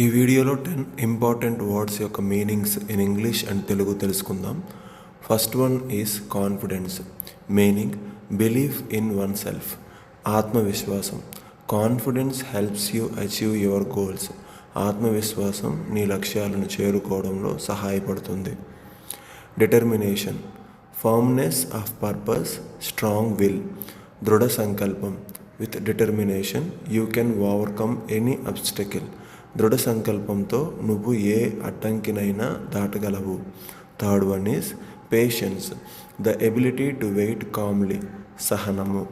ఈ వీడియోలో 10 important words యొక్క meanings in English and Telugu తెలుసుకుందాం. First one is confidence. Meaning believe in one self. ఆత్మవిశ్వాసం. Confidence helps you achieve your goals. ఆత్మవిశ్వాసం నీ లక్ష్యాలను చేరుకోవడంలో సహాయపడుతుంది. Determination. Firmness of purpose, strong will. దృఢ సంకల్పం. With determination you can overcome any obstacle. దృఢ సంకల్పంతో నువ్వు ఏ అడ్డంకినైనా దాటగలవు. Third one is patience. The ability to wait calmly. సహనము.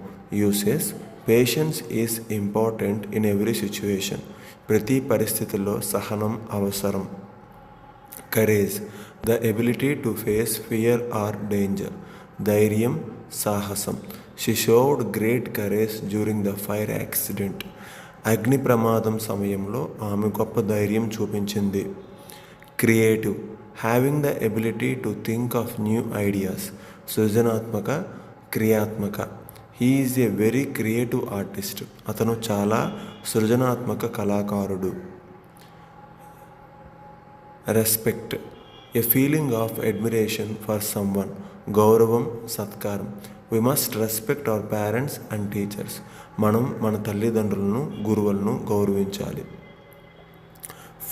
Uses. Patience is important in every situation. ప్రతి పరిస్థితుల్లో సహనం అవసరం. Courage. The ability to face fear or danger. ధైర్యం, సాహసం. She showed great courage during the fire accident. అగ్ని ప్రమాదం సమయంలో ఆమె గొప్ప ధైర్యం చూపించింది. Creative. Having the ability to think of new ideas. సృజనాత్మక, క్రియాత్మక. He is a very creative artist. అతను చాలా సృజనాత్మక కళాకారుడు. Respect. A feeling of admiration for someone. గౌరవం, సత్కారం. We must respect our parents and teachers. మనం మన తల్లిదండ్రులను, గురువులను గౌరవించాలి.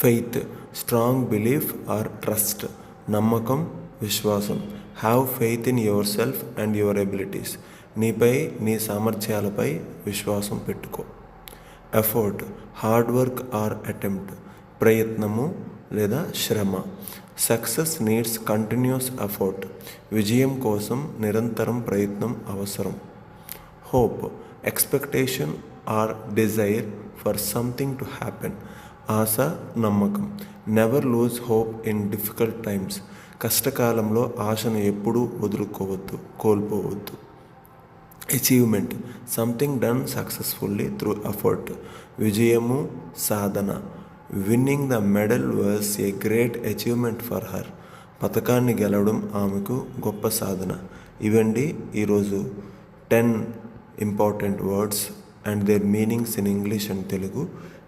Faith. Strong belief or trust. నమ్మకం, విశ్వాసం. Have faith in your self and your abilities. నీపై, నీ సామర్థ్యాలపై విశ్వాసం పెట్టుకో. Effort. Hard work or attempt. ప్రయత్నము లేదా శ్రమ. Success needs continuous effort. విజయం కోసం నిరంతరం ప్రయత్నం అవసరం. Hope. Expectation or desire for something to happen. ఆశ, నమ్మకం. Never lose hope in difficult times. కష్టకాలంలో ఆశను ఎప్పుడూ వదులుకోవద్దు, కోల్పోవద్దు. Achievement. Something done successfully through effort. విజయము, సాధన. Winning the medal was a great achievement for her. పథకాన్ని గెలవడం ఆమెకు గొప్ప సాధన. ఇవండి ఈరోజు 10 important words and their meanings in English and Telugu.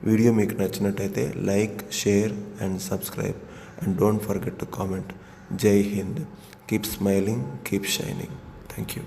Video మీకు నచ్చినట్టయితే like, share and subscribe and don't forget to comment. Jai Hind. Keep smiling, keep shining. Thank you.